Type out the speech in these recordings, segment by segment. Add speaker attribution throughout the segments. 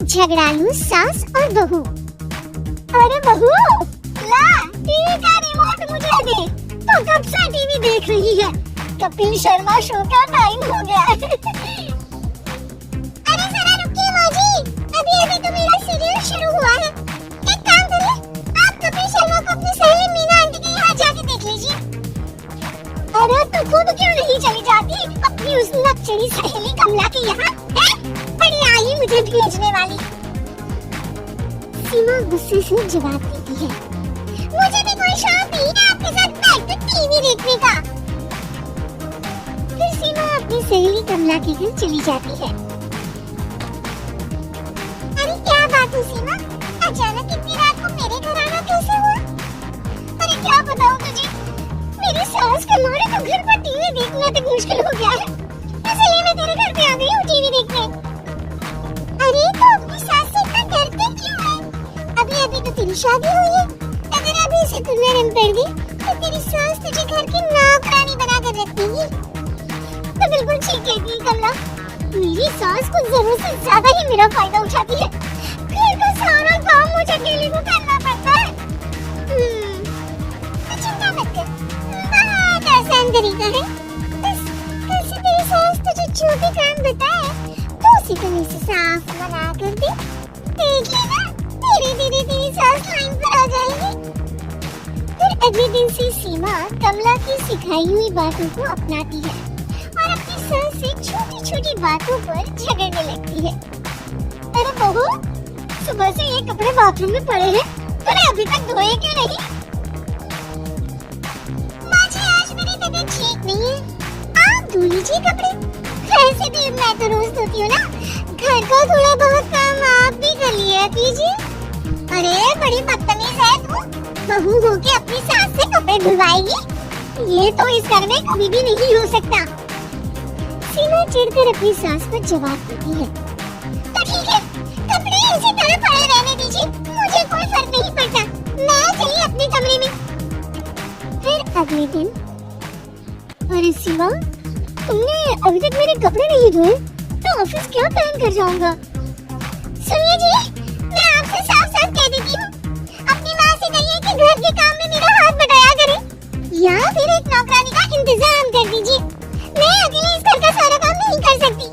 Speaker 1: झगड़ालू सास और बहू। अरे बहू, ला टीवी का रिमोट मुझे दे। तो कब से टीवी देख रही है? कपिल शर्मा शो का टाइम हो गया है। अरे जरा रुकिए माँ जी, अभी तो मेरा सीरियल शुरू हुआ है। एक काम करिए, आप कपिल शर्मा को अपनी सहेली मीना आंटी के यहाँ जाके देख लीजिए। अरे तो खुद क्यों नहीं चली जाती अपनी उस लक्ष्मी सहेली कमला के यहाँ? बड़ी आई मुझे भेजने वाली। सीमा गुस्से से जवाब देती है, मुझे भी कोई शौक नहीं है आपके साथ बैठ कर टीवी देखने का। फिर सीमा अपनी सहेली कमला के घर चली जाती है। अरे क्या बात है सीमा, अचानक इतनी रात को मेरे घर आना कैसे हुआ? अरे क्या बताऊं तुझे, मेरी सास के मारे तो घर पर टीवी देखना तक मुश्किल हो गया है, इसलिए मैं तेरे घर पे आ गई हूँ टीवी देखने। अरे तो अपनी सास से इतना डरते क्यों है? अभी तो तेरी शादी हुई है, अगर अभी से तू नरम पड़ गई तो तेरी सास तुझे घर की नौकरानी बना कर रख देगी। तो बिल्कुल ठीक कहती है कमला, मेरी सास कुछ जरूरत से ज्यादा ही मेरा फायदा उठाती है। घर का सारा काम मुझे अकेले को करना पड़ता है। तो चिंता मत कर, बहुत आसान तरीका है। बस कल से तेरी सास तुझे जो भी काम बताए तो उसी तरह से साफ मना कर दे। देख लेना, धीरे धीरे तेरी सास लाइन पर आ जाएगी। फिर अगले दिन से सीमा कमला की सिखाई हुई बातों को अपनाती है और अपनी सास से छोटी छोटी बातों पर झगड़ने लगती है। अरे बहू, सुबह से ये कपड़े बाथरूम में पड़े हैं, तूने अभी तक धोए क्यों नहीं? माँ जी आज मेरी तबीयत ठीक नहीं है, आप धो लीजिए कपड़े। वैसे भी मैं तो रोज धोती हूँ ना, घर का थोड़ा बहुत काम आप भी कर लिया कीजिए। अरे बड़ी बदतमीज है तू, बहू होके अपनी सास से कपड़े धुलवाएगी? ये तो इस घर में कभी भी नहीं हो सकता। सीमा चिढ़कर अपनी सास पर जवाब देती है, तो ठीक है, कपड़े इसी तरह पड़े रहने दीजिए, मुझे कोई फर्क नहीं पड़ता, मैं चली अपने कमरे में। फिर अगले दिन, अरे सीमा, तुमने अभी तक मेरे कपड़े नहीं धोए, तो ऑफिस क्या पहन कर जाऊंगा? सुनिए जी, मैं आपसे साफ साफ कह देती हूँ, अपनी माँ से कहिए कि घर के काम में मेरा हाथ बटाया करे, या फिर एक नौकरानी का इंतजाम कर दीजिए। मैं अकेले इस घर का सारा काम नहीं कर सकती।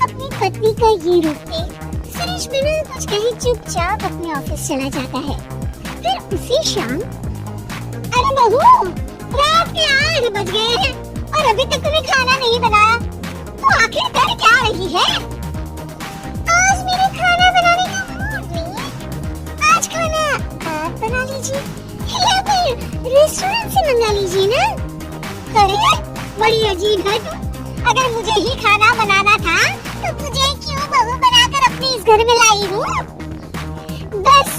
Speaker 1: अपनी पत्नी का ये रुख देख सुरेश बिना कुछ कहे चुपचाप अपने ऑफिस चला जाता है। फिर उसी शाम, अरे बहू, रात के 8 बज गए हैं और अभी तक तुम्हें खाना नहीं बनाया, तो आखिर कर क्या रही है? आज मेरे खाना बनाने का मूड नहीं है, आज खाना आप बना लीजिए या फिर रेस्टोरेंट से मंगा लीजिए ना। अरे बड़ी अजीब है तू, अगर मुझे ही खाना बनाना था तो मुझे क्यों बहू बनाकर अपने इस घर में लाई हूँ? बस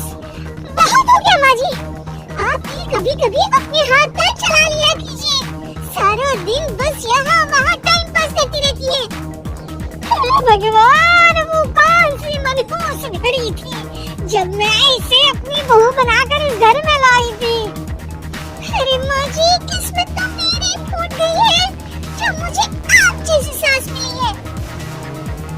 Speaker 1: बहुत हो गया माँ जी, आप भी कभी कभी अपने हाथ पैर चला लिया कीजिए, सारा दिन बस यहाँ वहाँ टाइम पास करती रहती है। भगवान, वो कौन सी मनहूस घड़ी थी जब मैं इसे अपनी बहू बनाकर इस घर में लाई थी। अरे माँ जी, किस्मत तो मेरी फूट गई है जो मुझे आप जैसी सास मिली है।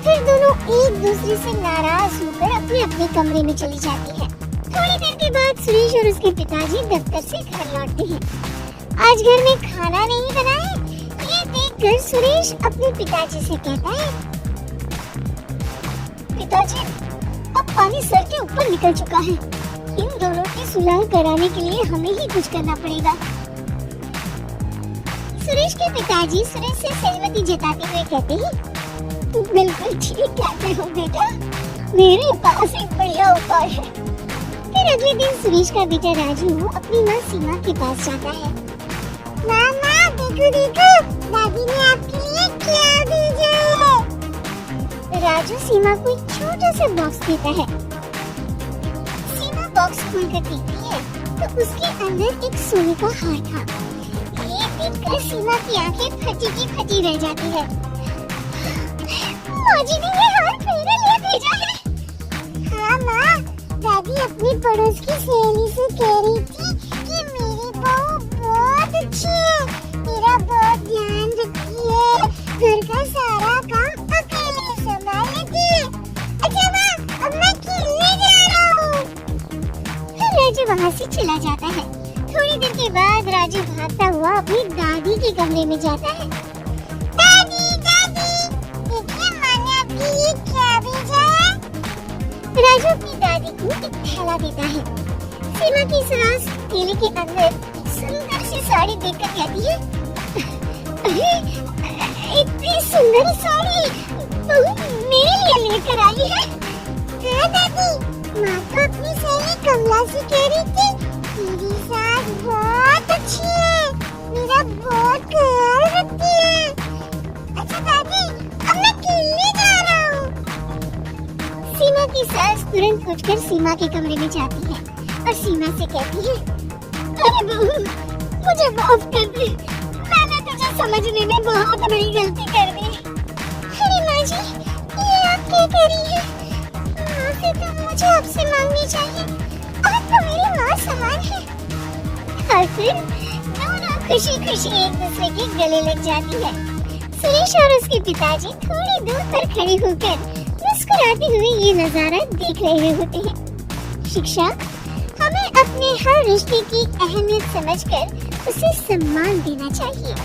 Speaker 1: फिर दोनों एक दूसरे से नाराज होकर अपने अपने कमरे में चली जाती है। थोड़ी देर के बाद सुरेश और उसके पिताजी दफ्तर से घर लौटते हैं। आज घर में खाना नहीं बनाए, ये देखकर सुरेश अपने पिताजी से कहता है, पिताजी, अब पानी सर के ऊपर निकल चुका है, इन दोनों की सुलह कराने के लिए हमें ही कुछ करना पड़ेगा। सुरेश के पिताजी सुरेश से सहमति जताते हुए कहते हैं, बिल्कुल ठीक कहते हो बेटा, मेरे पास एक बढ़िया उपाय है। फिर अगले दिन सुरेश का बेटा राजू अपनी माँ सीमा के पास जाता है। मामा देखो देखो, दादी ने आपके लिए क्या भेजा है। राजू सीमा को एक छोटा सा बॉक्स देता है। सीमा बॉक्स खोलकर देखती है तो उसके अंदर एक सोने का हार था। ये देखकर सीमा की आंखें फटी की फटी रह जाती है। माँ जी ने ये हार मेरे लिए भेजा है। हाँ माँ, दादी अपनी पड़ोस की सहेली से कह रही थी कि मेरी बहू बहुत अच्छी है, मेरा बहुत ध्यान रखती है, घर का सारा काम अकेले संभालती वहाँ से चला जाता है। थोड़ी देर के बाद राजू भागता हुआ अपनी दादी के कमरे में जाता है। दादी दादी, देखिए मैंने आपके लिए क्या भेजा है। राजू अपनी दादी को एक थैला देता है। सीमा की सास थैले के अंदर सुंदर सी साड़ी देखकर कहती है, अरे इतनी सुंदर साड़ी बहू मेरे लिए लेकर आई है। हाँ दादी, माँ तो अपनी सहेली कमला से कह रही थी तेरी सास बहुत अच्छी है, मेरा बहुत ख्याल रखती है। अच्छा दादी, अब मैं खेलने जा रहा हूँ। सीमा की सास तुरंत उठकर सीमा के कमरे में जाती है और सीमा से कहती है, अरे बहू मुझे माफ कर दे, मैंने तुझे समझने में बहुत बड़ी गलती कर दी। अरे माँ जी, ये आप क्या कर रही हैं? माफी तो मुझे आपसे मांगनी चाहिए, आप तो मेरी माँ समान है। और फिर दोनों खुशी खुशी एक दूसरे के गले लग जाती है। सुरेश और उसके पिताजी थोड़ी दूर पर खड़े होकर मुस्कुराते हुए ये नजारा देख रहे होते हैं। शिक्षा हमें अपने हर रिश्ते की अहमियत समझकर उसे सम्मान देना चाहिए।